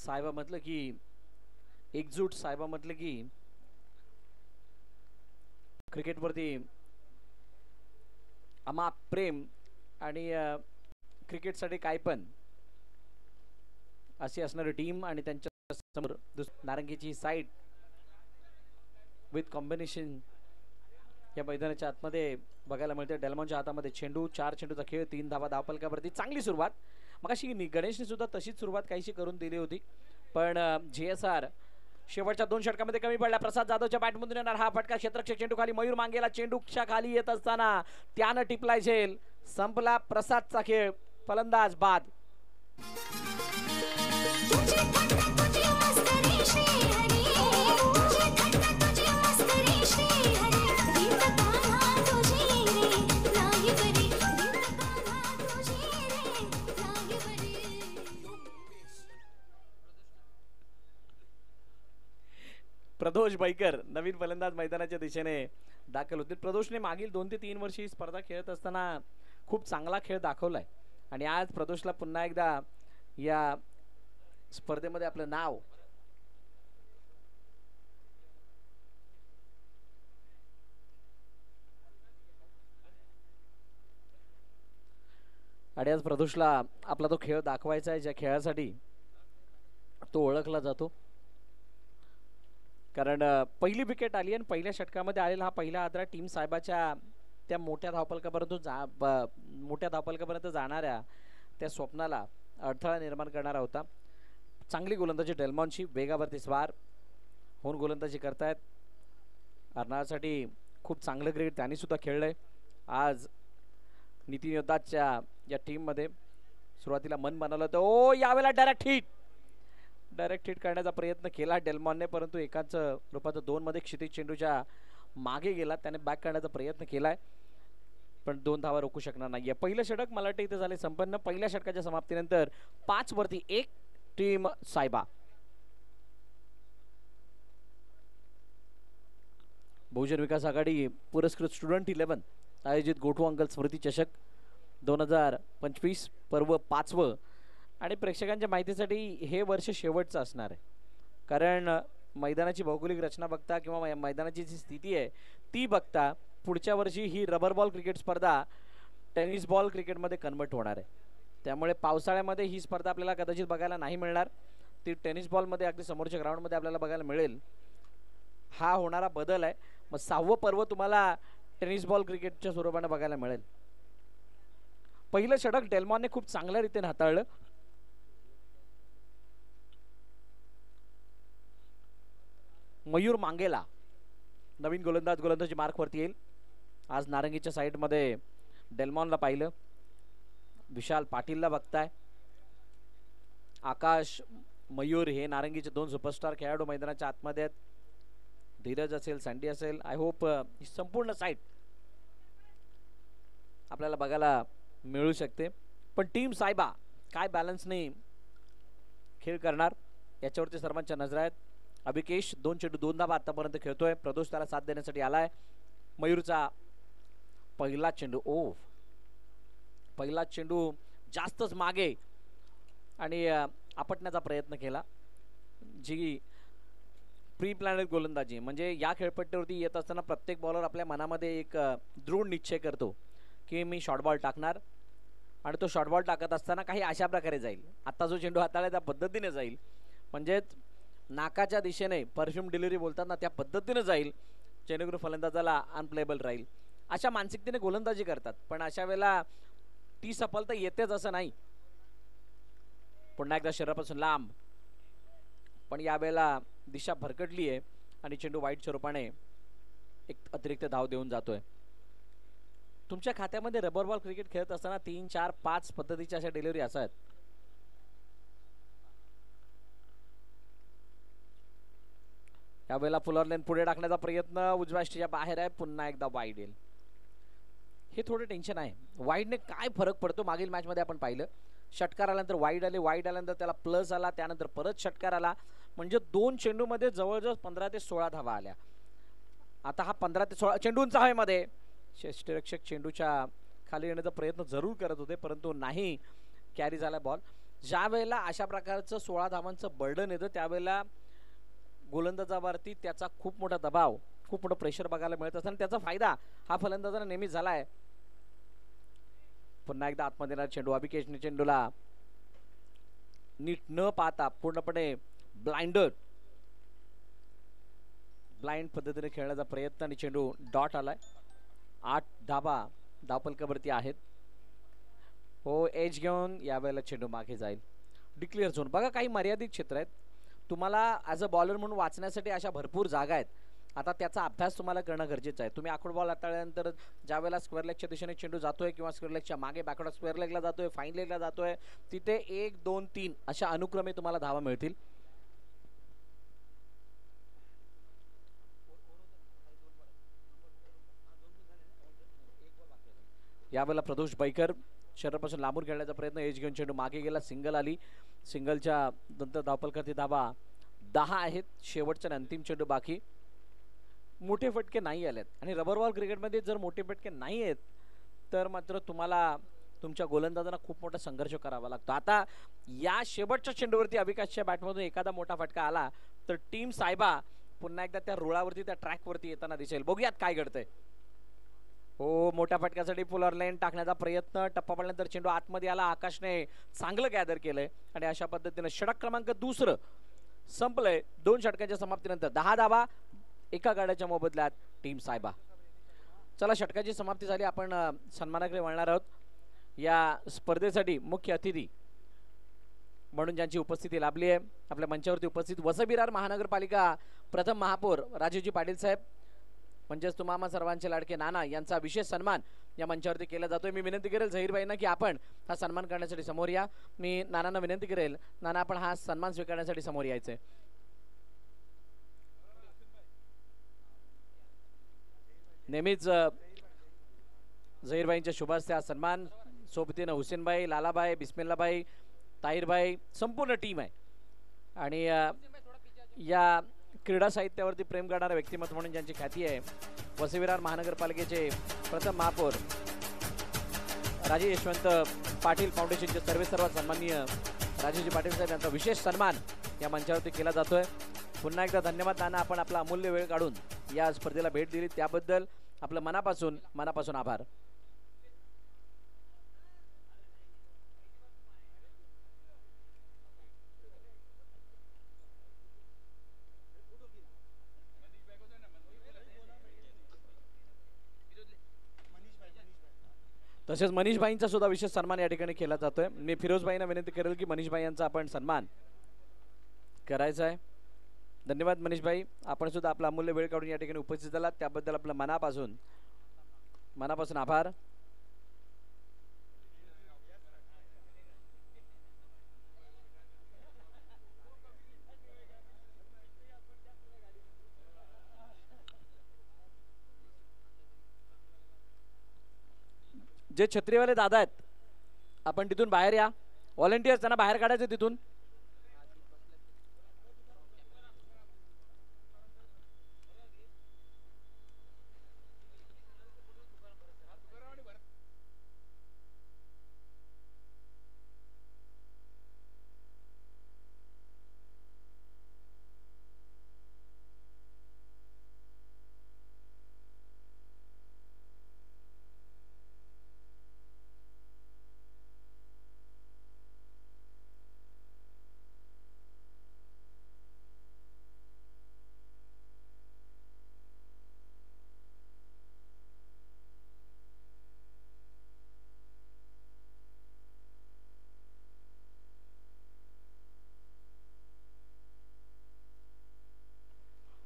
साहेबा म्हटलं की एकजूट, साहेबा म्हटलं की क्रिकेटवरती अमाप प्रेम आणि क्रिकेटसाठी काय पण अशी असणारी टीम आणि त्यांच्या समोर नारंगीची साईड विथ कॉम्बिनेशन या मैदानाच्या आतमध्ये बघायला मिळते. डेल्मॉनच्या हातामध्ये चेंडू, 4 चेंडूचा खेळ, 3 धावा धावफलकावरती. चांगली सुरुवात मगाशी गणेशने सुद्धा तशीच सुरुवात काहीशी करून दिली होती, पण JSR शेवटच्या 2 षटकामध्ये कमी पडला. प्रसाद जाधवच्या बॅटमधून येणार हा फटका क्षेत्ररक्षक चेंडू खाली. मयूर मांगेला चेंडूच्या खाली येत असताना त्यानं टिपलाय झेल. संपला प्रसादचा खेळ. फलंदाज बाद. प्रदोष बैकर नवीन फलंदाज मैदानाच्या दिशेने दाखल होतील. प्रदोषने मागील 2 ते 3 वर्षी स्पर्धा खेळत असताना खूप चांगला खेळ दाखवलाय आणि आज प्रदोषला पुन्हा एकदा या स्पर्धेमध्ये आपलं नाव आणि आज प्रदोषला आपला तो खेळ दाखवायचा आहे, ज्या खेळासाठी तो ओळखला जातो. कारण पहिली विकेट आली आणि पहिल्या षटकामध्ये आलेला हा पहिला आदरा टीम साहेबाच्या त्या मोठ्या धावफलकापर्यंत जाणाऱ्या त्या स्वप्नाला अडथळा निर्माण करणारा होता. चांगली गोलंदाजी डेल्मॉनची, वेगावरती स्वार होऊन गोलंदाजी करतायत. अर्नाळसाठी खूप चांगलं क्रिकेट त्यांनी सुद्धा खेळलंय आज. नितीन योद्धाच्या या टीममध्ये सुरुवातीला मन बनवलं तर यावेळेला डायरेक्ट हिट करण्याचा प्रयत्न केला डेल्मॉनने, परंतु एकाच रूपात 2 मध्ये क्षितिज चेंडूच्या मागे गेला. त्याने बॅक करण्याचा प्रयत्न केलाय पण 2 धावा रोखू शकणार नाहीये. पहिलं षटक मला वाटतं इथे झाले संपन्न. पहिल्या षटकाच्या समाप्तीनंतर 5 वरती 1 टीम सायबा. बहुजन विकास आघाडी पुरस्कृत स्टुडंट 11 आयोजित गोठू अंकल स्मृती चषक 2025 पर्व 5वं. आणि प्रेक्षकांच्या माहितीसाठी हे वर्ष शेवटचं असणार आहे, कारण मैदानाची भौगोलिक रचना बघता किंवा मैदानाची जी स्थिती आहे ती बघता पुढच्या वर्षी ही रबर बॉल क्रिकेट स्पर्धा टेनिस बॉल क्रिकेटमध्ये कन्वर्ट होणार आहे. त्यामुळे पावसाळ्यामध्ये ही स्पर्धा आपल्याला कदाचित बघायला नाही मिळणार. ती टेनिस बॉलमध्ये अगदी समोरच्या ग्राउंडमध्ये आपल्याला बघायला मिळेल. हा होणारा बदल आहे. मग 6वं पर्व तुम्हाला टेनिस बॉल क्रिकेटच्या स्वरूपाने बघायला मिळेल. पहिलं षटक डेल्मॉनने खूप चांगल्या रीतीने हाताळलं. मयूर मांगेला नवीन गोलंदाजी मार्कवरती येईल. आज नारंगीच्या साईडमध्ये डेल्मॉनला पाहिलं, विशाल पाटीलला बघताय. आकाश, मयूर हे नारंगीचे 2 सुपरस्टार खेळाडू मैदानाच्या आतमध्ये आहेत. धीरज असेल, सँडी असेल. आय होप ही संपूर्ण साईड आपल्याला बघायला मिळू शकते. पण टीम सायबा काय बॅलन्सने खेळ करणार याच्यावरती सर्वांच्या नजर आहेत. अभिकेश 2 चेंडू 2 धावा आतापर्यंत खेळतोय. प्रदोष त्याला साथ देण्यासाठी आलाय. मयूरचा पहिला चेंडू जास्तच मागे आणि आपटण्याचा प्रयत्न केला. जी प्री प्लॅनेड गोलंदाजी म्हणजे या खेळपट्टीवरती येत असताना प्रत्येक बॉलर आपल्या मनामध्ये एक दृढ निश्चय करतो की मी शॉर्ट बॉल टाकणार आणि तो शॉर्ट बॉल टाकत असताना काही अशा प्रकारे जाईल. आता जो चेंडू हाताळला त्या पद्धतीने जाईल, म्हणजेच नाकाच्या दिशेने परफ्यूम डिलिव्हरी बोलतात ना त्या पद्धतीने जाईल, जेणेकरून फलंदाजाला अनप्लेबल राहील. अशा मानसिकतेने गोलंदाजी करतात. पण अशा वेळेला ती सफलता येतेच असं नाही. पुन्हा एकदा शरीरापासून लांब, पण यावेळेला दिशा भरकटली आहे आणि चेंडू वाईट स्वरूपाने एक अतिरिक्त धाव देऊन जातोय. तुमच्या खात्यामध्ये रबर बॉल क्रिकेट खेळत असताना 3, 4, 5 पद्धतीच्या अशा डिलिव्हरी असतात. यावेळेला फुलर लेन पुढे टाकण्याचा प्रयत्न उजव्या स्टेजच्या बाहेर आहे. पुन्हा एकदा वाईड येईल. हे थोडं टेन्शन आहे. वाईडने काय फरक पडतो मागील मॅच मध्ये आपण पाहिलं. षटकार आल्यानंतर वाईड आले, वाईड आल्यानंतर त्याला प्लस आला, त्यानंतर परत षटकार आला. म्हणजे 2 चेंडू मध्ये जवळजवळ 15 ते 16 धावा आल्या. आता हा 15 ते 16 चेंडूंचा आहे मध्ये क्षेत्ररक्षक चेंडूच्या खाली येण्याचा प्रयत्न जरूर करत होते, परंतु नाही कॅरी झाला बॉल. ज्या वेळेला अशा प्रकारचं 16 धावांचं बर्डन येतं त्यावेळेला गोलंदाजावरती त्याचा खूप मोठा दबाव, खूप मोठं प्रेशर बघायला मिळत असतं आणि त्याचा फायदा हा फलंदाजांना नेहमी झालाय. पुन्हा एकदा आतमध्ये येणार चेंडू. अभिकेशने चेंडूला नीट न पाहता पूर्णपणे ब्लाइंड पद्धतीने खेळण्याचा प्रयत्न आणि चेंडू डॉट आलाय. 8 धाबा धावफलकावरती आहेत. हो, एज घेऊन यावेळेला चेंडू मागे जाईल. डिक्लेअर झोन बघा, काही मर्यादित क्षेत्र आहेत. तुम्हाला ॲज अ बॉलर म्हणून वाचण्यासाठी अशा भरपूर जागा आहेत. आता त्याचा अभ्यास तुम्हाला करणं गरजेचं आहे. तुम्ही आखूड बॉल हाताळल्यानंतर ज्या वेळेला स्क्वेअर लेगच्या दिशेने चेंडू जातोय किंवा स्क्वेअर लेगच्या मागे बॅकवर्ड स्क्वेअर लेगला जातोय, फाईन लेगला जातोय, तिथे 1 2 3 अशा अनुक्रमे तुम्हाला धावा मिळतील. यावेळेला प्रदोष बैकर शरीरापासून लांबून खेळण्याचा प्रयत्न, एज घेऊन चेंडू मागे गेला, सिंगल आली. सिंगलच्या नंतर धावफलकावरती धावा 10 आहेत. शेवटचा अंतिम चेंडू बाकी. मोठे फटके नाही आलेत आणि रबर बॉल क्रिकेटमध्ये जर मोठे फटके नाही आहेत तर मात्र तुम्हाला तुमच्या गोलंदाजांना खूप मोठा संघर्ष करावा लागतो. आता या शेवटच्या चेंडूवरती अविकासच्या बॅटमधून एखादा मोठा फटका आला तर टीम सायबा पुन्हा एकदा त्या रुळावरती, त्या ट्रॅकवरती येताना दिसेल. बघूयात काय घडतंय. हो, मोठ्या फटक्यासाठी पुलर लाईन टाकण्याचा प्रयत्न. टप्पा पडल्यानंतर चेंडू आतमध्ये आला. आकाशने चांगलं गॅदर केलंय आणि अशा पद्धतीने षटक क्रमांक 2 संपलंय. 2 षटकांच्या समाप्तीनंतर 10 धावा एका गाड्याच्या मोबदल्यात टीम सायबा. चला, षटकाची समाप्ती झाली. आपण सन्मानाकडे वळणार आहोत. या स्पर्धेसाठी मुख्य अतिथी म्हणून ज्यांची उपस्थिती लाभली आहे, आपल्या मंचावरती उपस्थित वसई-विरार महानगरपालिका प्रथम महापौर राजीवजी पाटील साहेब, म्हणजेच तुम्हा सर्वांचे लाडके नाना, यांचा विशेष सन्मान या मंचावरती केला जातोय. मी विनंती करेल झहीरबाईंना की आपण हा सन्मान करण्यासाठी समोर या. मी नानांना विनंती करेल, नाना आपण हा सन्मान स्वीकारण्यासाठी समोर यायचंय. नेहमीच झहीरबाईंच्या शुभ हस्ते हा सन्मान, सोबतीनं हुसेनबाई, लालाबाई, बिस्मिल्लाबाई, ताहिरबाई, संपूर्ण टीम आहे. आणि या क्रीडा साहित्यावरती प्रेम करणारा व्यक्तिमत्व म्हणून ज्यांची ख्याती आहे, वसई-विरार महानगरपालिकेचे प्रथम महापौर राजे यशवंत पाटील फाउंडेशनचे सर्व सन्माननीय राजेशजी पाटील साहेब यांचा विशेष सन्मान या मंचावरती केला जातोय. पुन्हा एकदा धन्यवाद नाना, आपण आपला अमूल्य वेळ काढून या स्पर्धेला भेट दिली त्याबद्दल आपलं मनापासून आभार. तसेच मनीष भाईंचा सुद्धा विशेष सन्मान या ठिकाणी केला जातोय. मी फिरोज भाईंना विनंती करेल की मनीष भाई यांचा आपण सन्मान करायचा आहे. धन्यवाद मनीष भाई, आपण सुद्धा आपला अमूल्य वेळ काढून या ठिकाणी उपस्थित झालात त्याबद्दल आपलं मनापासून आभार. जे छत्रीवाले दादा आहेत आपण तिथून बाहेर या. व्हॉलंटियर्स त्यांना बाहेर काढायचं तिथून.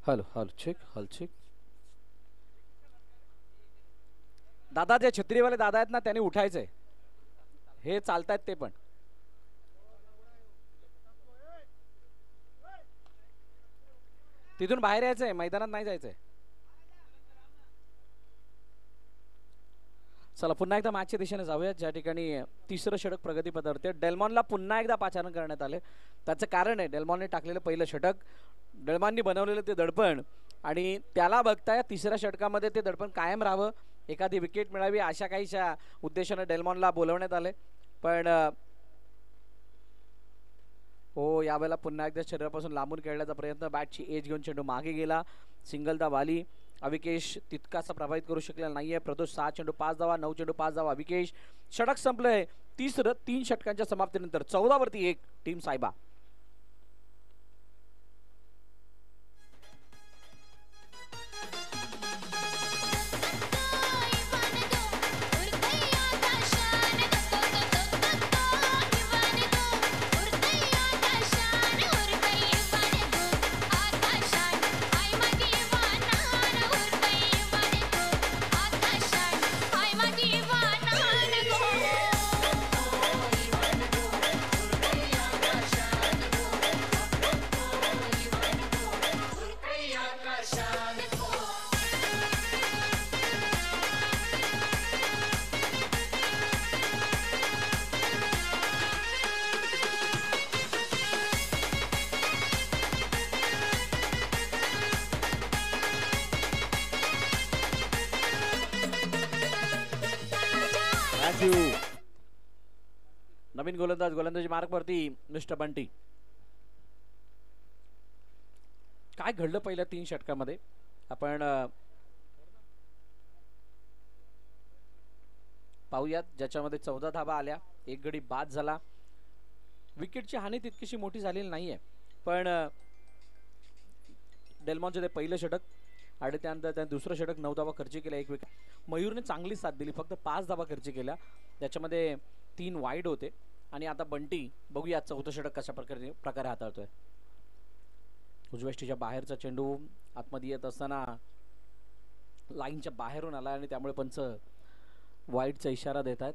Hello hello check hello check. दादा जे छत्रीवाले दादा आहेत ना त्यांनी उठायचंय. हे चालतायत ते पण तिथून बाहेर यायचंय, मैदानात नाही जायचंय. चला पुन्हा एकदा मॅचच्या दिशेने जाऊया. ज्या ठिकाणी तिसरं षटक प्रगतीपथावरती डेल्मॉनला पुन्हा एकदा पाचारण करण्यात आले. त्याचं कारण आहे डेल्मॉनने टाकलेलं पहिलं षटक, डेल्मॉननी बनवलेलं ते दडपण, आणि त्याला बघताय तिसऱ्या षटकामध्ये ते दडपण कायम राहावं, एखादी विकेट मिळावी अशा काहीशा उद्देशाने डेल्मॉनला बोलवण्यात आले. पण हो, यावेळेला पुन्हा एकदा शरीरापासून लांबून खेळण्याचा प्रयत्न, बॅटची एज घेऊन चेंडू मागे गेला, सिंगल धाव आली. अविकेश तितकासा प्रभावित करू शकलेला नाहीये. प्रदोष 6 चेंडू 5 धावा, 9 चेंडू 5 धावा. अविकेश षटक संपलंय. तिसरं 3 षटकांच्या समाप्तीनंतर 14 वरती 1 टीम सायबा. नवीन गोलंदाजी मार्क वरती मिस्टर बंटी. काय घडलं पहिल्या 3 षटकामध्ये आपण पाहूयात, ज्याच्यामध्ये 14 धावा आल्या, एक गडी बाद झाला. विकेटची हानी तितकीशी मोठी झालेली नाहीये, पण डेल्मॉनचे ते पहिलं षटक आणि त्यानंतर त्याने दुसरं षटक 9 धावा खर्च केल्या, एक विकेट. मयूरने चांगली साथ दिली, फक्त 5 धावा खर्च केल्या, त्याच्यामध्ये 3 वाईड होते. आणि आता बंटी बघूया चौथं षटक कशा प्रकारे हाताळतोय. उजव्या बाहेरचा चेंडू आतमध्ये येत असताना लाईनच्या बाहेरून आला आणि त्यामुळे पंच वाईडचा इशारा देत आहेत.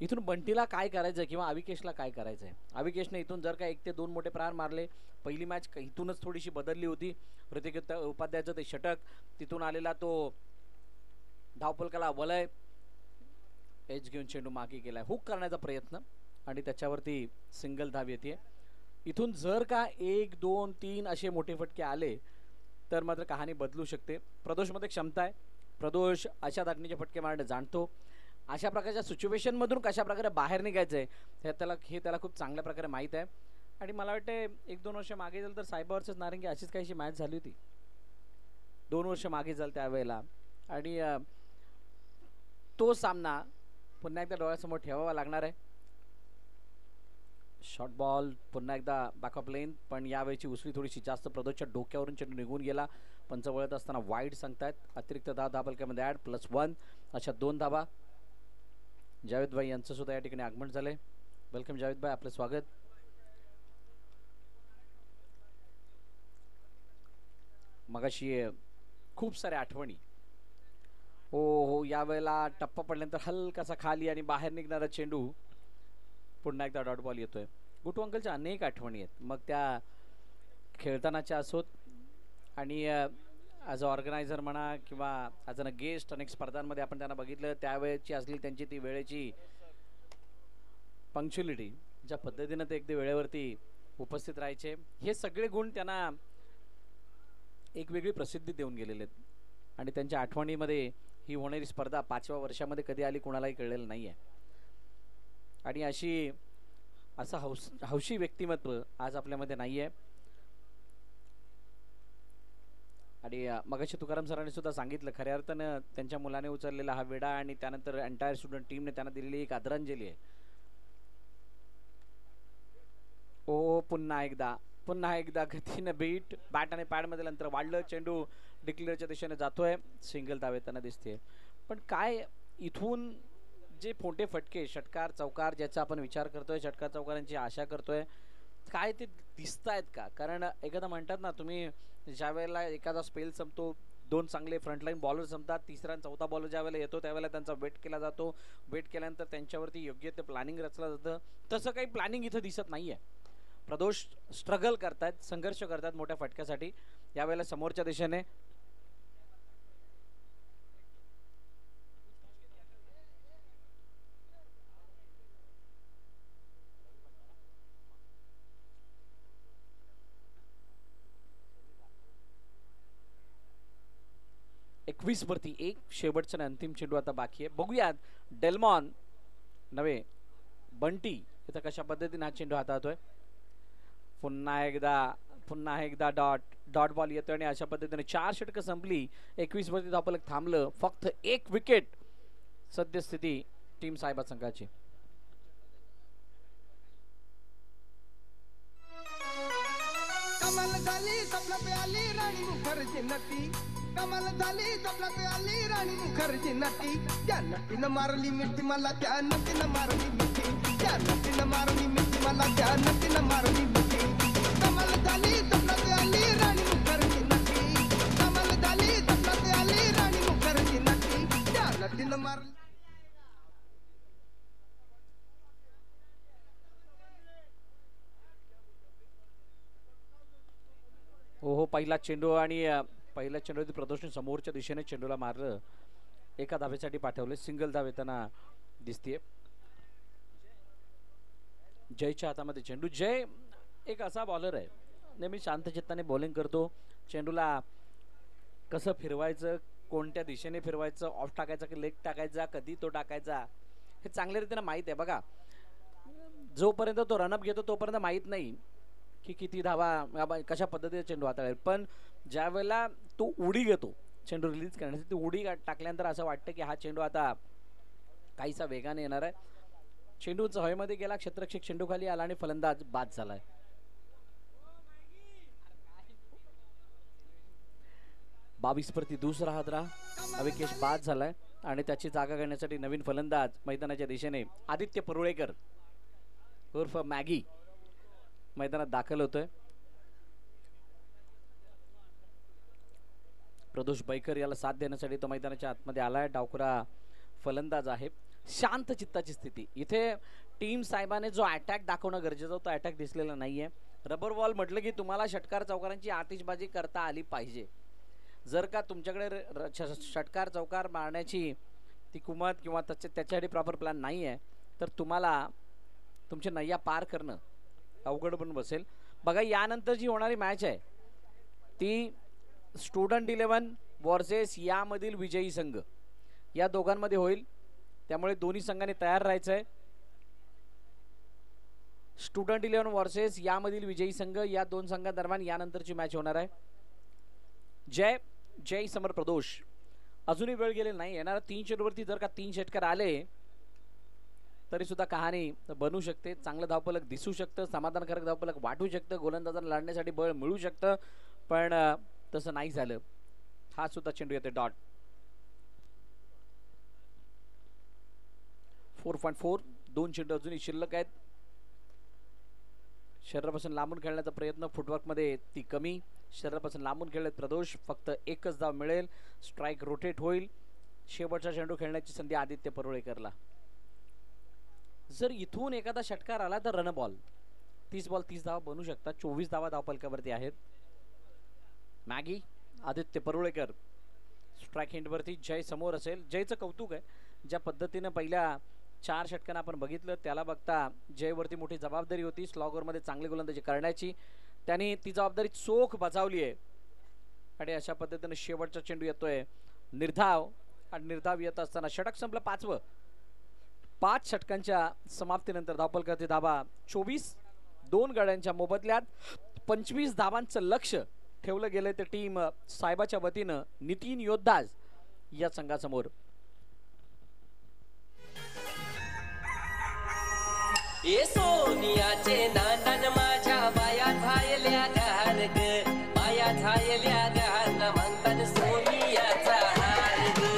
इथून बंटीला काय करायचंय किंवा अविकेशला काय करायचंय. अविकेशने इथून जर का 1 ते 2 मोठे प्रहार मारले, पहिली मॅच इथूनच थोडीशी बदलली होती. ऋतिक उपाध्यायचं ते षटक, तिथून आलेला तो धावफलकाला वलय, एज घेऊन चेंडू मागे केलाय, हुक करण्याचा प्रयत्न आणि त्याच्यावरती सिंगल धाव येते. इथून जर का 1 2 3 असे मोठे फटके आले तर मात्र कहाणी बदलू शकते. प्रदोषमध्ये क्षमता आहे, प्रदोष अशा धाटणीचे फटके मारणे जाणतो. अशा प्रकारच्या सिच्युएशन मधून कशा प्रकारे बाहेर निघायचंय हे त्याला खूप चांगल्या प्रकारे माहित आहे. आणि मला वाटते 1-2 वर्ष मागे जाल तर सायबा वर्सेस नारंगी अशीच काहीशी मॅच झाली होती. 2 वर्ष मागे जाल त्यावेळेला, आणि तो सामना पुन्हा एकदा डोळ्यासमोर ठेवावा लागणार आहे. शॉर्ट बॉल पुन्हा एकदा बॅकअप लेन, पण यावेळची उसळी थोडीशी जास्त. प्रदोषच्या डोक्यावरून चेंडू निघून गेला, पंच वळत असताना वाईड सांगतायत. अतिरिक्त धावफलकामध्ये ॲड +1 अशा 2 धावा. जावेद भाई यांचं सुद्धा या ठिकाणी आगमन झालंय. वेलकम जावेद भाई, आपलं स्वागत. मगाशी खूप साऱ्या आठवणी. हो, यावेळेला टप्पा पडल्यानंतर हलकासा खाली आणि बाहेर निघणारा चेंडू, पुन्हा एकदा डॉट बॉल येतोय. गुटू अंकलच्या अनेक आठवणी आहेत, मग त्या खेळतानाच्या असोत आणि ॲज अ ऑर्गनायझर म्हणा किंवा ॲज अ गेस्ट अनेक स्पर्धांमध्ये आपण त्यांना बघितलं, त्यावेळेची असली त्यांची ती वेळेची पंक्च्युअलिटी, ज्या पद्धतीनं ते अगदी वेळेवरती उपस्थित राहायचे, हे सगळे गुण त्यांना एक वेगळी प्रसिद्धी देऊन गेलेले आहेत. आणि त्यांच्या आठवणीमध्ये ही होणारी स्पर्धा 5व्या वर्षामध्ये कधी आली कुणालाही कळलेलं नाही आहे. आणि असं हौशी व्यक्तिमत्व आज आपल्यामध्ये नाही आहे. आणि मगाशी तुकाराम सरांनी सुद्धा सांगितलं, खऱ्या अर्थानं त्यांच्या मुलाने उचललेला हा वेडा आणि त्यानंतर एंटायर स्टुडंट टीमने त्यांना दिलेली एक आदरांजली आहे. ओ पुन्हा एकदा गतीनं बीट, बॅट आणि पॅडमधील अंतर वाढलं, चेंडू डिक्लेअरच्या दिशेने जातोय, सिंगल धाव येताना दिसते. पण काय इथून जे मोठे फटके, षटकार चौकार ज्याचा आपण विचार करतोय, षटकार चौकारांची आशा करतोय, काय ते दिसत आहेत का? कारण एखादा म्हणतात ना, तुम्ही ज्या वेळेला एखादा स्पेल संपतो, 2 चांगले फ्रंटलाईन बॉलर संपतात, तिसरा आणि चौथा बॉलर ज्या वेळेला येतो त्यावेळेला त्यांचा वेट केला जातो, वेट केल्यानंतर त्यांच्यावरती योग्य ते प्लॅनिंग रचलं जातं. तसं काही प्लॅनिंग इथं दिसत नाहीये. प्रदोष स्ट्रगल करतायत, संघर्ष करतायत मोठ्या फटक्यासाठी. यावेळेला समोरच्या दिशेने +21 वरती 1 शेवटचा अंतिम चेंडू आता बाकी आहे. बघूयात डेल्मॉन नव्हे बंटी इथं कशा पद्धतीने हा चेंडू हाताळतोय. पुन्हा एकदा डॉट बॉल येतो आणि अशा पद्धतीने 4 षटकं संपली. 21 वरती धावफलक थांबलं. फक्त 1 विकेट सद्यस्थिती टीम सायबा संघाची. कमाल झाली सबला प्याली राणी मुखर्जी नटी. कमाल झाली सबला प्याली राणी मुखर्जी नटी. त्या नटीनं मारली मिठी मला, त्या नटीनं मारली मिठी. त्या नटीनं मारली मिठी मला, त्या नटीनं मारली मिठी. कमाल झाली सबला प्याली राणी मुखर्जी नटी. कमाल झाली सबला प्याली राणी मुखर्जी नटी. त्या नटीनं मारली. हो पहिला चेंडू आणि पहिल्या चेंडूवरती प्रदर्शन समोरच्या दिशेने चेंडूला मारलं. एका धावेसाठी पाठवले. सिंगल धाव येताना दिसतीये. जयच्या हातामध्ये चेंडू. जय एक असा बॉलर आहे, नेहमी शांत चित्ताने बॉलिंग करतो. चेंडूला कसं फिरवायचं, कोणत्या दिशेने फिरवायचं, ऑफ टाकायचा की लेग टाकायचा, कधी तो टाकायचा, हे चांगल्या रीतीने माहीत आहे. बघा, जोपर्यंत तो रनअप घेतो तोपर्यंत माहीत नाही की किती धावा कशा पद्धतीने चेंडू हाताळेल. पण ज्या वेळेला तो उडी घेतो चेंडू रिलीज करण्यासाठी, ती उडी टाकल्यानंतर असं वाटतं की हा चेंडू आता काहीसा वेगाने येणार आहे. चेंडू हवेमध्ये गेला, क्षेत्ररक्षक चेंडू खाली आला आणि फलंदाज बाद झालाय. बावीस प्रति दुसरा हादरा. अविकेश बाद झालाय आणि त्याची जागा घेण्यासाठी नवीन फलंदाज मैदानाच्या दिशेने आदित्य परुळेकर उर्फ मॅगी मैदानात दाखल होतोय. प्रदोष बैकर याला साथ देण्यासाठी तो मैदानाच्या आतमध्ये आलाय. डावखुरा फलंदाज आहे. शांत चित्ताची स्थिती इथे. टीम साहेबाने जो अटॅक दाखवणं गरजेचं होतं, अटॅक दिसलेला नाहीये. रबर बॉल म्हटलं की तुम्हाला षटकार चौकारांची आतिषबाजी करता आली पाहिजे. जर का तुमच्याकडे षटकार चौकार मारण्याची ती कुमत किंवा त्याच्यासाठी प्रॉपर प्लॅन नाही आहे, तर तुम्हाला तुमची नय्या पार करणं अवघड पण बसेल. बघा, यानंतर जी होणारी मॅच आहे ती स्टुडंट 11 वर्सेस यामधील विजयी संघ या दोघांमध्ये होईल. त्यामुळे दोन्ही संघांनी तयार राहायचं आहे. स्टुडंट 11 वर्सेस यामधील विजयी संघ या दोन संघांदरम्यान यानंतरची मॅच होणार आहे. जय समर प्रदोष. अजूनही वेळ गेलेला नाही. येणाऱ्या 3 चेंडूवरती जर का 3 षटकार आले तरी सुद्धा कहाणी बनू शकते. चांगलं धावफलक दिसू शकतं, समाधानकारक धावफलक वाटू शकतं, गोलंदाजांना लढण्यासाठी बळ मिळू शकतं. पण तसं नाही झालं. हा सुद्धा चेंडू येते डॉट. 4.4. 2 चेंडू अजूनही शिल्लक आहेत. शरीरापासून लांबून खेळण्याचा प्रयत्न, फुटवर्क मध्ये ती कमी. शरीरापासून लांबून खेळलेत प्रदोष. फक्त एकच धाव मिळेल. स्ट्राइक रोटेट होईल. शेवटचा चेंडू खेळण्याची संधी आदित्य परुळेकरला. जर इथून एखादा षटकार आला तर रन बॉल 30 बॉल 30 धावा बनू शकतात. 24 धावा धावफलकावरती आहेत. मॅगी, आदित्य परुळेकर स्ट्राइक हिंडवरती. जय समोर असेल. जयचं कौतुक आहे, ज्या पद्धतीने पहिल्या 4 षटकांना आपण बघितलं त्याला बघता जयवरती मोठी जबाबदारी होती स्लॉगरमध्ये चांगली गोलंदाजी करण्याची. त्यांनी ती जबाबदारी चोख बजावली आहे आणि अशा पद्धतीने शेवटचा चेंडू येतोय निर्धाव. आणि निर्धाव येत असताना षटक संपलं 5वं. 5 षटकांच्या समाप्तीनंतर धावफलकावरती धावा 24. 2 गड्यांच्या मोबदल्यात 25 धावांचं लक्ष ठेवलं गेलं तर टीम साहेबाच्या वतीनं नितीन योद्धाज या संघासमोर. ए सोनियाचे नांदन माझ्या बाया झायल्या गहाण ग, बाया झायल्या गहाण म्हणतात सोनियाचा हार ग.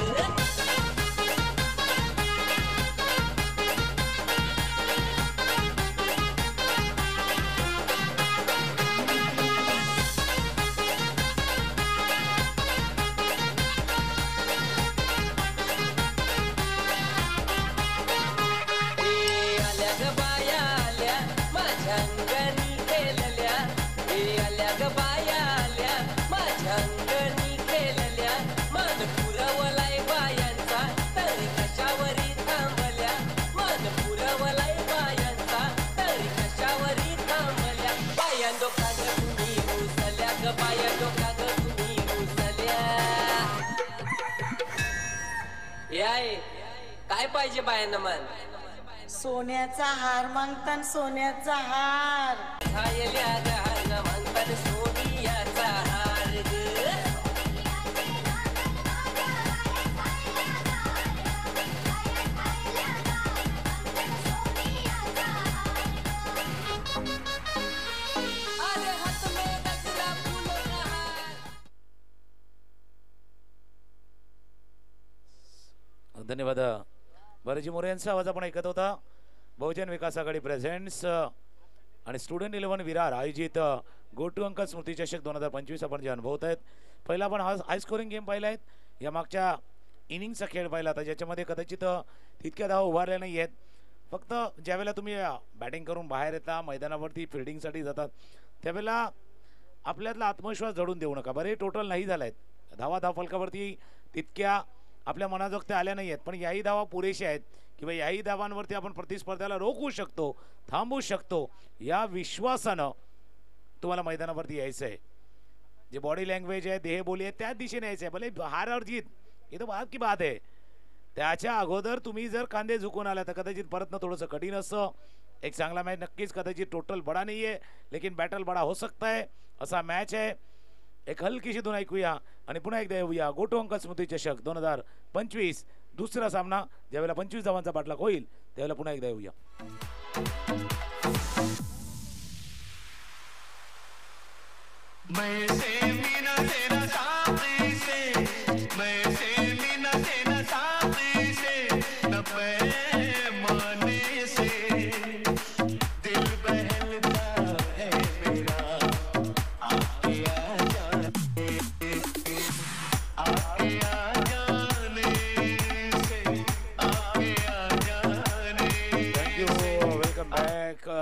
काय पाहिजे बायांना मन? सोन्याचा हार मागतान सोन्याचा हार. झायल्या गहाण म्हणतात सोनियाचा हार ग. अरे हात में गजरा फूलों का हार. धन्यवाद. बरेजी मोरे यांचा आवाज आपण ऐकत होता. बहुजन विकास आघाडी प्रेझेंट्स आणि स्टुडंट 11 विरार आयोजित गो टू अंकल स्मृती चषक 2025 आपण जे अनुभवत आहेत. पहिला आपण हाय स्कोरिंग गेम पाहिला आहेत. या मागच्या इनिंगचा खेळ पाहिला होता ज्याच्यामध्ये कदाचित तितक्या धावा उभारल्या नाही आहेत. फक्त ज्यावेळेला तुम्ही बॅटिंग करून बाहेर येता मैदानावरती फिल्डिंगसाठी जातात त्यावेळेला आपल्यातला आत्मविश्वास जडून देऊ नका. बरे टोटल नाही झाला आहेत धावा धावफलकावरती तितक्या आपल्या मनाजोगत्या आल्या नाही आहेत पण याही धावा पुरेशा आहेत किंवा याही धावांवरती आपण प्रतिस्पर्ध्याला रोखू शकतो थांबवू शकतो. या विश्वासानं तुम्हाला मैदानावरती यायचं आहे. जे बॉडी लँग्वेज आहे देहबोली आहे त्याच दिशेने यायचं आहे. भले हार और जीत हे तर बात की बात आहे. त्याच्या अगोदर तुम्ही जर कांदे झुकून आला तर कदाचित परतनं थोडंसं कठीण असतं. एक चांगला मॅच नक्कीच कदाचित टोटल बडा नाही आहे लेकिन बॅटल बडा हो सकता है असा मॅच आहे. एक हलकीशी धून ऐकूया आणि पुन्हा एकदा येऊया गो टू अंकल स्मृती चषक 2025 दुसरा सामना ज्यावेळेला 25 धावांचा पाठलाग होईल त्यावेळेला पुन्हा एकदा येऊया.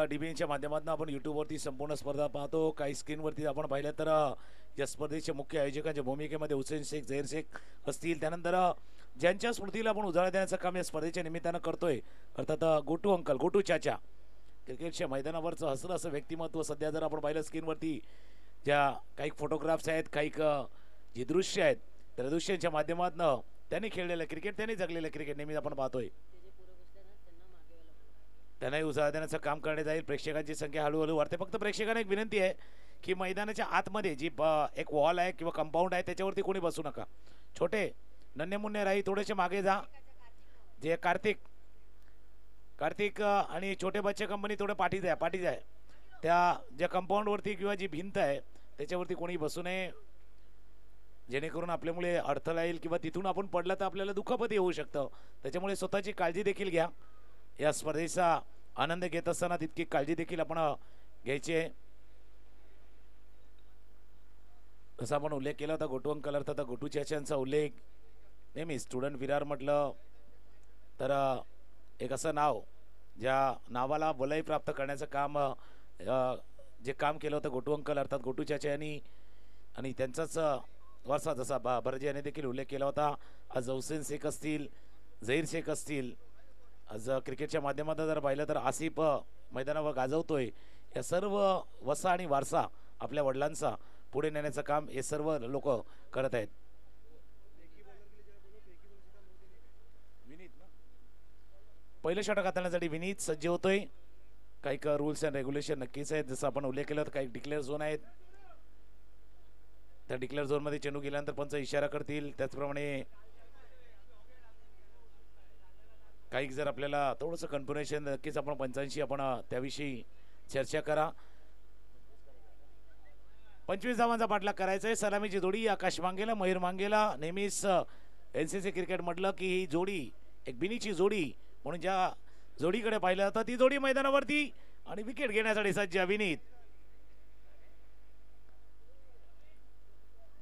डीबीएनच्या माध्यमातून आपण युट्यूबवरती संपूर्ण स्पर्धा पाहतो. काही स्क्रीनवरती आपण पाहिलं तर या स्पर्धेचे मुख्य आयोजकांच्या भूमिकेमध्ये हुसेन शेख झहीर शेख असतील. त्यानंतर ज्यांच्या स्मृतीला आपण उजाळा देण्याचं काम या स्पर्धेच्या निमित्तानं करतोय अर्थात गोटू अंकल गोटू चाचा क्रिकेटच्या मैदानावरचं हसलं असं व्यक्तिमत्व. सध्या जर आपण पाहिलं स्क्रीनवरती ज्या काही फोटोग्राफ्स आहेत काही जी दृश्य आहेत त्या दृश्यांच्या माध्यमातून त्यांनी खेळलेलं क्रिकेट त्यांनी जगलेलं क्रिकेट नेहमी आपण पाहतोय. त्यांनाही उजाळा देण्याचं काम करण्यात जाईल. प्रेक्षकांची संख्या हळूहळू वाढते. फक्त प्रेक्षकांना एक विनंती आहे की मैदानाच्या आतमध्ये जी एक वॉल आहे किंवा कंपाऊंड आहे त्याच्यावरती कोणी बसू नका. छोटे नन्हे मुन्ने राही थोडेसे मागे जा. जे कार्तिक आणि छोटे बच्चे कंपनी थोडे पाठीच आहे त्या ज्या कंपाऊंडवरती किंवा जी भिंत आहे त्याच्यावरती कोणी बसू नये जेणेकरून आपल्यामुळे अडथळा येईल किंवा तिथून आपण पडला तर आपल्याला दुखापती होऊ शकतं. त्याच्यामुळे स्वतःची काळजी देखील घ्या. या स्पर्धेचा आनंद घेत असताना तितकी काळजी देखील आपण घ्यायची आहे. जसा आपण उल्लेख केला होता गोटू अंकल अर्थात गोटू चाच्यांचा उल्लेख नेहमी स्टुडंट विरार म्हटलं तर एक असं नाव ज्या नावाला वलय प्राप्त करण्याचं काम जे काम केलं होतं गोटू अंकल अर्थात गोटू चाचा यांनी आणि त्यांचाच वारसा जसा भरजी यांनी देखील उल्लेख केला होता. आज हुसेन शेख असतील झहीर शेख असतील. आज क्रिकेटच्या माध्यमातून जर पाहिलं तर आसिफ मैदानावर गाजवतोय. या सर्व वसा आणि वारसा आपल्या वडिलांचा पुढे नेण्याचं काम हे सर्व लोक करत आहेत. पहिलं षटक हाताळण्यासाठी विनीत सज्ज होतोय. काही रूल्स अँड रेग्युलेशन नक्कीच आहेत जसं आपण उल्लेख केला काही डिक्लेअर झोन आहेत. त्या डिक्लेअर झोन मध्ये चेंडू गेल्यानंतर पंच इशारा करतील. त्याचप्रमाणे काही जर आपल्याला थोडंसं कन्फर्मेशन नक्कीच आपण पंचांशी आपण त्याविषयी चर्चा करा. 25 धावांचा पाठलाग करायचा आहे. सलामीची जोडी आकाश मांगेला मयूर मांगेला. नेहमीच एनसीसी क्रिकेट म्हटलं की ही जोडी एक बिनीची जोडी म्हणून ज्या जोडीकडे पाहिलं जातं ती जोडी मैदानावरती आणि विकेट घेण्यासाठी सज्ज विनीत.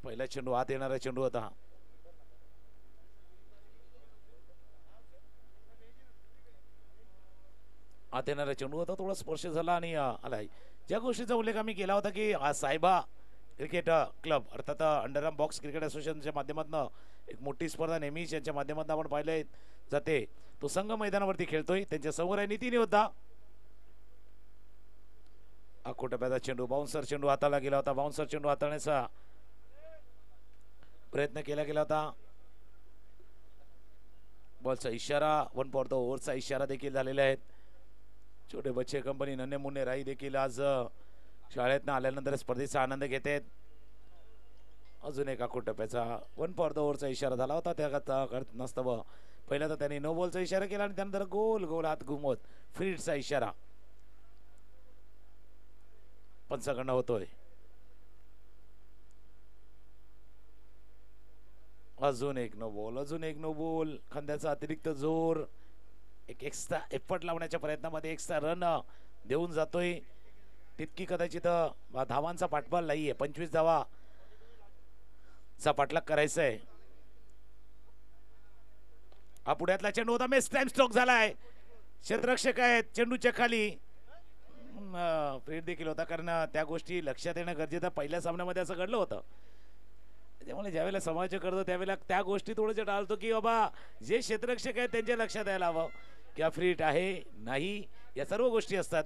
पहिला चेंडू आत येणारा चेंडू होता. आत येणारा चेंडू होता थोडा स्पर्श झाला आणि आलाय. ज्या गोष्टीचा उल्लेख आम्ही केला होता की साहेबा क्रिकेट क्लब अर्थात अंडरआर्म बॉक्स क्रिकेट असोसिएशनच्या माध्यमातून एक मोठी स्पर्धा नेहमीच यांच्या माध्यमातून आपण पाहिले जाते. तो संघ मैदानावरती खेळतोय. त्यांच्या समोर आहे नितीन होता. अकोटप्याचा चेंडू बाउन्सर चेंडू हाताला गेला होता. बाउन्सर चेंडू हाताळण्याचा प्रयत्न केला गेला होता. बॉलचा इशारा 1 फॉर द ओव्हरचा इशारा देखील झालेला आहे. छोटे बच्चे कंपनी नन्हे मुन्ने राई देखील आज शाळेतनं आल्यानंतर स्पर्धेचा आनंद घेत आहेत. अजून एक आखूड टप्प्याचा 1 फॉर द ओव्हरचा इशारा झाला होता. त्या नसतं पहिला तर त्यांनी नो बॉलचा इशारा केला आणि त्यानंतर गोल गोल हात घुमवत फ्रीडचा इशारा पंचाकडनं होतोय. अजून एक नो बॉल, अजून एक नो बॉल. खांद्याचा अतिरिक्त जोर, एक एक्स्ट्रा एफर्ट लावण्याच्या प्रयत्नामध्ये एक्स्ट्रा रन देऊन जातोय. तितकी कदाचित धावांचा पाठबळ नाहीये. 25 धावा चा पाठलाग करायचा आहे. हा पुढ्यातला चेंडू होता. मिस टाइम स्ट्रोक झालाय. क्षेत्ररक्षक आहेत चेंडूच्या खाली. फ्रीड देखील होता कारण त्या गोष्टी लक्षात येणं गरजेचं. पहिल्या सामन्यामध्ये असं घडलं होतं. त्यामुळे ज्यावेळेला समाज करतो त्यावेळेला त्या गोष्टी थोडंसं टाळतो की बाबा जे क्षेत्ररक्षक आहेत त्यांच्या लक्षात यायला हवं की फ्रीड आहे नाही, या सर्व गोष्टी असतात.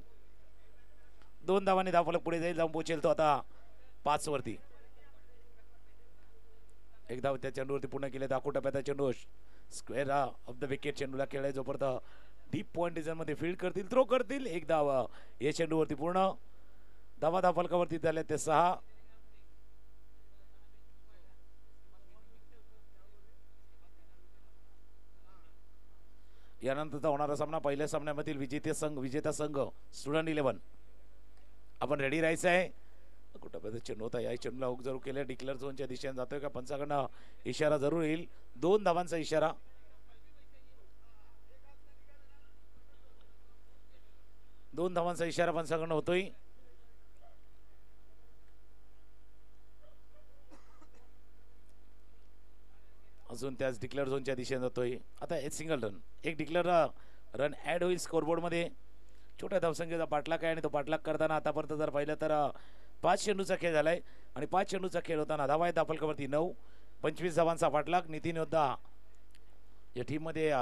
2 धावांनी धावफलक पुढे जाईल, जाऊन पोहोचेल तो आता 5 वरती. एक धाव त्या चेंडूवरती पूर्ण केले. दाखवू टप्प्याचा चेंडू स्क्वेअर ऑफ द विकेट चेंडूला खेळाय. जोपर्यंत डीप पॉइंट रिजन मध्ये फील्ड करतील, थ्रो करतील. एक धाव या चेंडूवरती पूर्ण. धावा धावफलकावरती झाले ते 6. यानंतरचा होणारा सामना पहिल्या सामन्यामधील विजेता संघ स्टुडंट 11. आपण रेडी राहायचं आहे. कुठं चेंडू होता. या चेंडूला हुक जरूर केले. डिक्लेअर झोनच्या दिशेने जातोय का पंचाकडनं इशारा जरूर येईल. 2 धावांचा इशारा. पंचाकडनं होतोय. अजून त्याच डिक्लेअर झोनच्या दिशेने जातोय. आता एक सिंगल रन, एक डिक्लेअर रन ऍड होईल स्कोरबोर्ड मध्ये. छोट्या धावसंख्येचा पाठलाग आहे आणि तो पाठलाग करताना आतापर्यंत जर पाहिलं तर 5 चेंडूचा खेळ झालाय आणि 5 चेंडूचा खेळ होताना धावा आहेत धावफलकावरती 9. 25 धावांचा पाठलाग. नितीन योद्धा या टीम मध्ये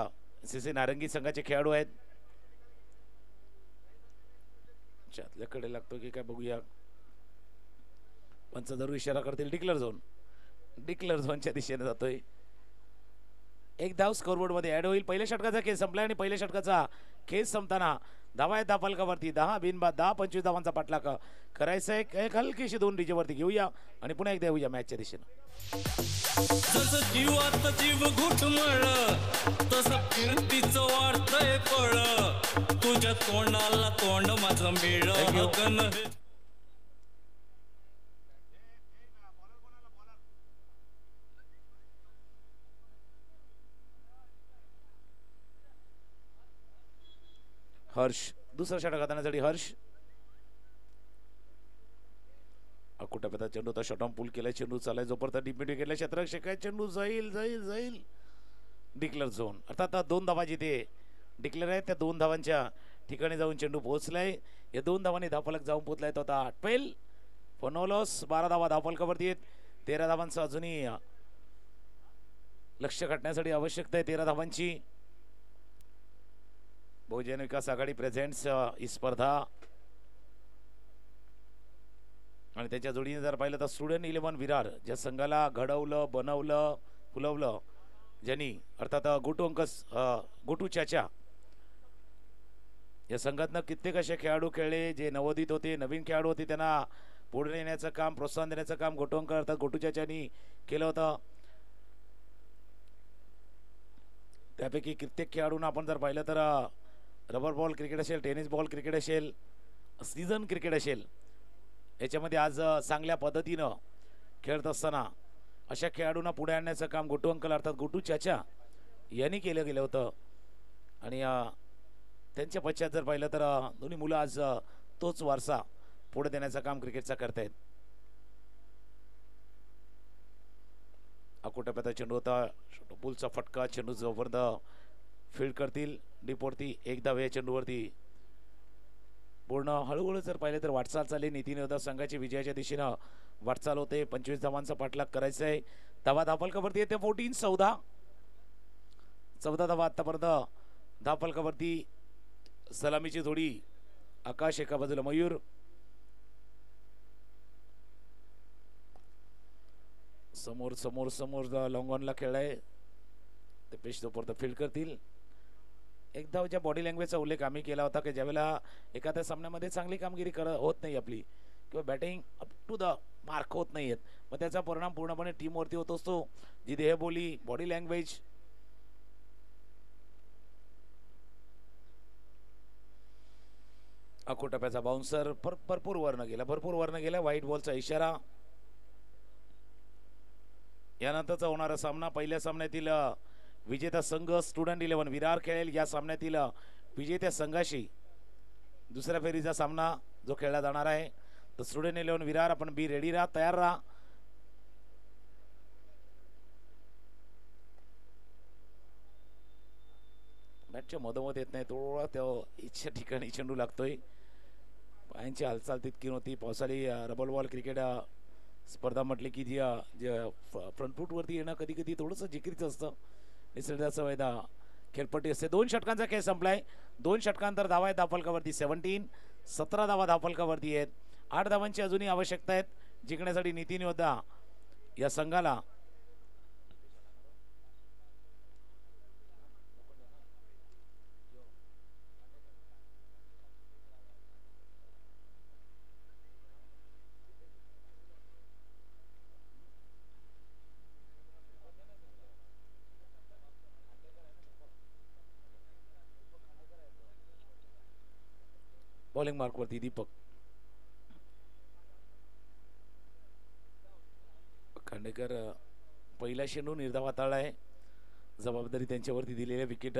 सीसी नारंगी संघाचे खेळाडू आहेत. कडे लागतो की काय बघूया. पंच जरूर इशारा करतील. डिक्लेअर झोनच्या दिशेने जातोय. एक धाव स्कोरबोर्ड मध्ये ऍड होईल. पहिल्या षटकाचा खेळ संपला आणि पहिल्या षटकाचा खेळ संपताना धावा आहेत धावफलकावरती 10 बिनबाद 10. 25 धावांचा पाठलाग करायचा आहे. एक हलकीशी 2 डीजेवरती घेऊया आणि पुन्हा एकदा येऊया मॅचच्या दिशेने. जसं जीवात जीव घुटमळ तसं कीर्तीचं वाढतंय फळ. तुझ्या तोंडाला तोंड माझं मिळ गण. हर्ष दुसरा षटक हाताळण्यासाठी हर्ष. अकुटापेता चेंडू आता शॉट ऑन पूल केलाय. चेंडू चालाय जोपर्यंत डीप मिड विकेटला क्षेत्ररक्षक आहे. चेंडू जाईल. डिक्लेअर झोन अर्थात 2 धावा जिथे डिक्लेअर आहेत त्या 2 धावांच्या ठिकाणी जाऊन चेंडू पोहोचलाय. या 2 धावांनी धावफलक जाऊन पोहोचलाय तो आता 12. फनोलॉस 12 धावा धावफलकावरती आहेत. 13 धावांचं अजूनही लक्ष गाठण्यासाठी आवश्यकता आहे 13 धावांची. बहुजन विकास आघाडी प्रेझेंट्स ही स्पर्धा आणि त्याच्या जोडीने जर पाहिलं तर स्टुडंट 11 विरार ज्या संघाला घडवलं, बनवलं, फुलवलं ज्यांनी अर्थात गोटू चाचा या संघातनं कित्येक असे खेळाडू खेळले जे नवोदित होते, नवीन खेळाडू होते. त्यांना पुढे नेण्याचं काम, प्रोत्साहन देण्याचं काम गोटू अर्थात गोटू चाचानी केलं होतं. त्यापैकी कित्येक खेळाडूंना आपण जर पाहिलं तर रबर बॉल क्रिकेट असेल, टेनिस बॉल क्रिकेट असेल, सीझन क्रिकेट असेल, याच्यामध्ये आज चांगल्या पद्धतीनं खेळत असताना अशा खेळाडूंना पुढे आणण्याचं काम गोटू अंकल अर्थात गोटू चाचा यांनी केलं गेलं होतं. आणि त्यांच्या पश्चात जर पाहिलं तर दोन्ही मुलं आज तोच वारसा पुढे देण्याचं काम क्रिकेटचा करतायत. अकोटाप्याचा चेंडू होता. पुलचा फटका. चेंडू जोपर्यंत फील्ड करतील डीपवरती 1 धाव या चेंडूवरती. पूर्ण हळूहळू जर पाहिलं तर वाटचाल चालली. नितीन योद्धा संघाची विजयाच्या दिशेनं वाटचाल होते. 25 धावांचा पाठलाग करायचा आहे. धावा धावफलकावरती येते 14. 14 धावा आतापर्यंत धावफलकावरती. सलामीची जोडी आकाश, एका बाजूला मयूर. समोर लॉंग ऑनला खेळलाय. ते पेश जोपर्यंत फील्ड करतील एकदा ज्या बॉडी लँग्वेजचा उल्लेख आम्ही केला होता की ज्यावेळेला एखाद्या सामन्यामध्ये चांगली कामगिरी होत नाही आपली किंवा batting up to the mark होत नाही आहेत, मग त्याचा परिणाम पूर्णपणे टीमवरती होत असतो. जी देहबोली, बॉडी लँग्वेज. अकोटप्याचा बाउन्सर भरपूर वरनं गेला. व्हाईट बॉलचा इशारा. यानंतरचा होणारा सामना, पहिल्या सामन्यातील विजेता संघ स्टुडंट 11 विरार खेळेल. या सामन्यातील विजेत्या संघाशी दुसऱ्या फेरीचा सामना जो खेळला जाणार आहे. तर स्टुडंट 11 विरार, आपण बी रेडी राहा, तयार राहा. मॅचच्या मधोमध येत नाही, थोडा त्या इच्छा ठिकाणी चेंडू लागतोय. पायांची हालचाल तितकी नव्हती. पावसाळी रबल बॉल क्रिकेट स्पर्धा म्हटली की जी फ्रंट फूटवरती येणं कधी कधी थोडंसं जिकिरीचं असतं. निसर्गाचं वैदा खेळपट्टी असते. 2 षटकांचा खेळ संपलाय. 2 षटकांतर धावा आहेत धावफलकावरती 17 धावा धावफलकावरती आहेत. 8 धावांची अजूनही आवश्यकता आहेत जिंकण्यासाठी नितीन योद्धा या संघाला. बॉलिंग मार्कवरती दीपक खांडेकर पहिला चेंडू निर्धाव हाताळला आहे. जबाबदारी त्यांच्यावरती दिलेल्या विकेट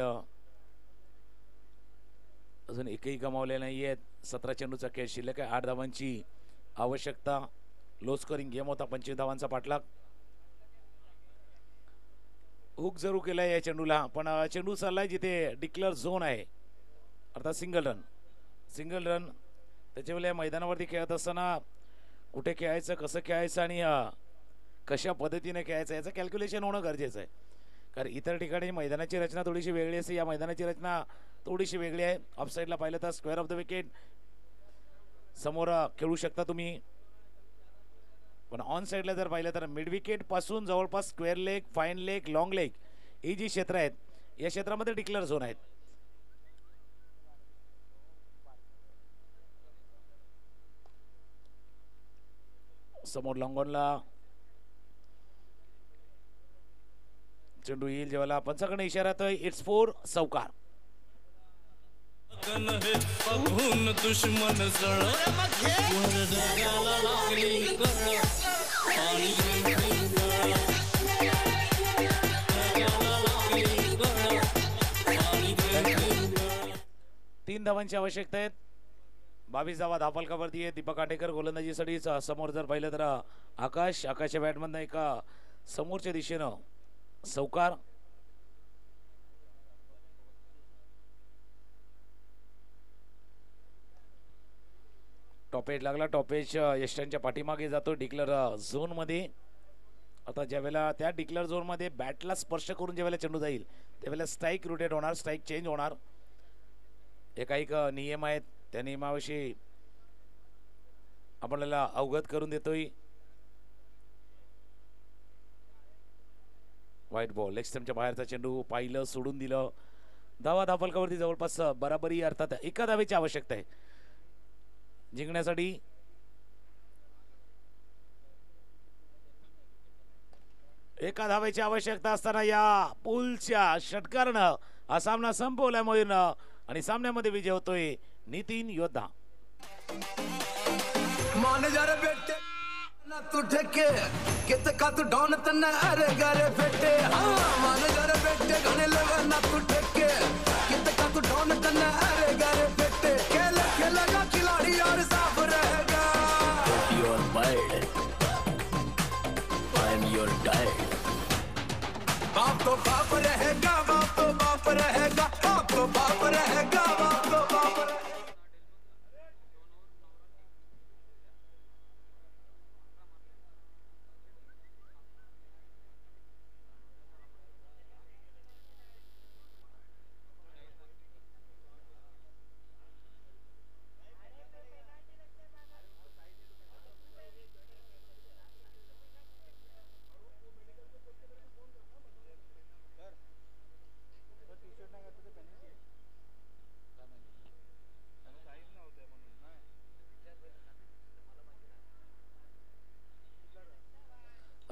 अजून एकही गमावले नाही आहेत. 17 चेंडूचा खेळ शिल्लक आहे. 8 धावांची आवश्यकता. लो स्कोरिंग गेम होता. 25 धावांचा पाठलाग. हुक जरूर केलाय या चेंडूला, पण चेंडू चाललाय जिथे डिक्लेअर झोन आहे, अर्थात सिंगल रन. त्याच्या वेळेला मैदानावरती खेळत असताना कुठे खेळायचं, कसं खेळायचं आणि कशा पद्धतीने खेळायचं याचं कॅल्क्युलेशन होणं गरजेचं आहे. कारण इतर ठिकाणी मैदानाची रचना थोडीशी वेगळी असते, या मैदानाची रचना थोडीशी वेगळी आहे. ऑफ साईडला पाहिलं तर स्क्वेअर ऑफ द विकेट समोर खेळू शकता तुम्ही, पण ऑन साईडला जर पाहिलं तर मिड विकेट पासून जवळपास square leg, fine leg, long leg ही जी क्षेत्र आहेत या क्षेत्रामध्ये डिक्लेअर झोन आहेत. समोर लॉंगॉनला चेंडू येईल जेव्हा पंचाकडे इशारा येतोय. इट्स 4 चौकार. बघून दुश्मन जळ वरदगाला लागली कळ आणि 3 धावांची आवश्यकता आहेत. 22 धावा धावफलकावरती आहे. दीपक काटेकर गोलंदाजीसाठी. समोर जर पाहिलं तर आकाशच्या बॅटमधनं एका समोरच्या दिशेनं चौकार. टॉपेज लागला. टॉपेज यष्टांच्या पाठीमागे जातो डिक्लेअर झोन मध्ये. आता ज्यावेळेला त्या डिक्लेअर झोन मध्ये बॅटला स्पर्श करून ज्यावेळेला चेंडू जाईल त्यावेळेला स्ट्राईक रोटेट होणार, स्ट्राईक चेंज होणार. एक नियम आहेत, त्या नियमाविषयी आपल्याला अवगत करून देतोय. व्हाईट बॉल लेग स्टंपच्या बाहेरचा चेंडू पाहिलं, सोडून दिलं. धावा धावफलकावरती जवळपास बराबरी, अर्थात एका धावेची आवश्यकता आहे जिंकण्यासाठी. एका धावेची आवश्यकता असताना या पुलच्या षटकारानं हा सामना संपवलाय मोहीरनं आणि सामन्यामध्ये विजय होतोय नितीन योद्धा. मान जरा बेटे ना तू ठेके कित का तू डॉन तन्ना अरे गारे बेटे. हाँ मान जरा बेटे गाने लगा ना तू ठेके कित का तू डॉन तन्ना अरे गारे बेटे. खेलेगा खिलाड़ी और साफ रहेगा. Your bird, I'm your diet. बाप तो बाप रहेगा, बाप तो बाप रहेगा, बाप तो बाप रहेगा, बाप तो बाप रहेगा.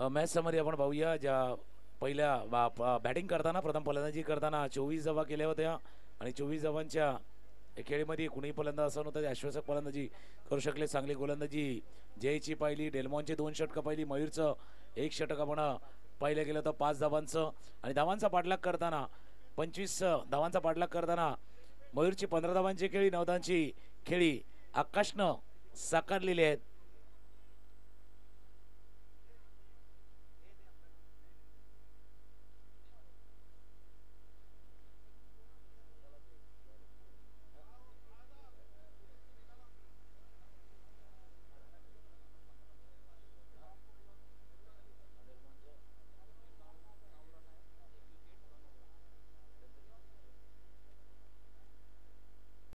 मॅच समरी आपण पाहूया. ज्या पहिल्या बॅटिंग करताना प्रथम फलंदाजी करताना 24 धावा केल्या होत्या आणि 24 धावांच्या खेळीमध्ये कुणीही फलंदाज असं नव्हतं आश्वासक फलंदाजी करू शकले. चांगली गोलंदाजी जयची पाहिली, डेल्मॉनचे 2 षटकं पाहिली, मयूरचं 1 षटक आपण पाहिलं गेलं होतं 5 धावांचं. आणि धावांचा पाठलाग करताना 25 धावांचा पाठलाग करताना मयूरची 15 धावांची खेळी, 9 धावांची खेळी आकाशनं साकारलेली आहेत.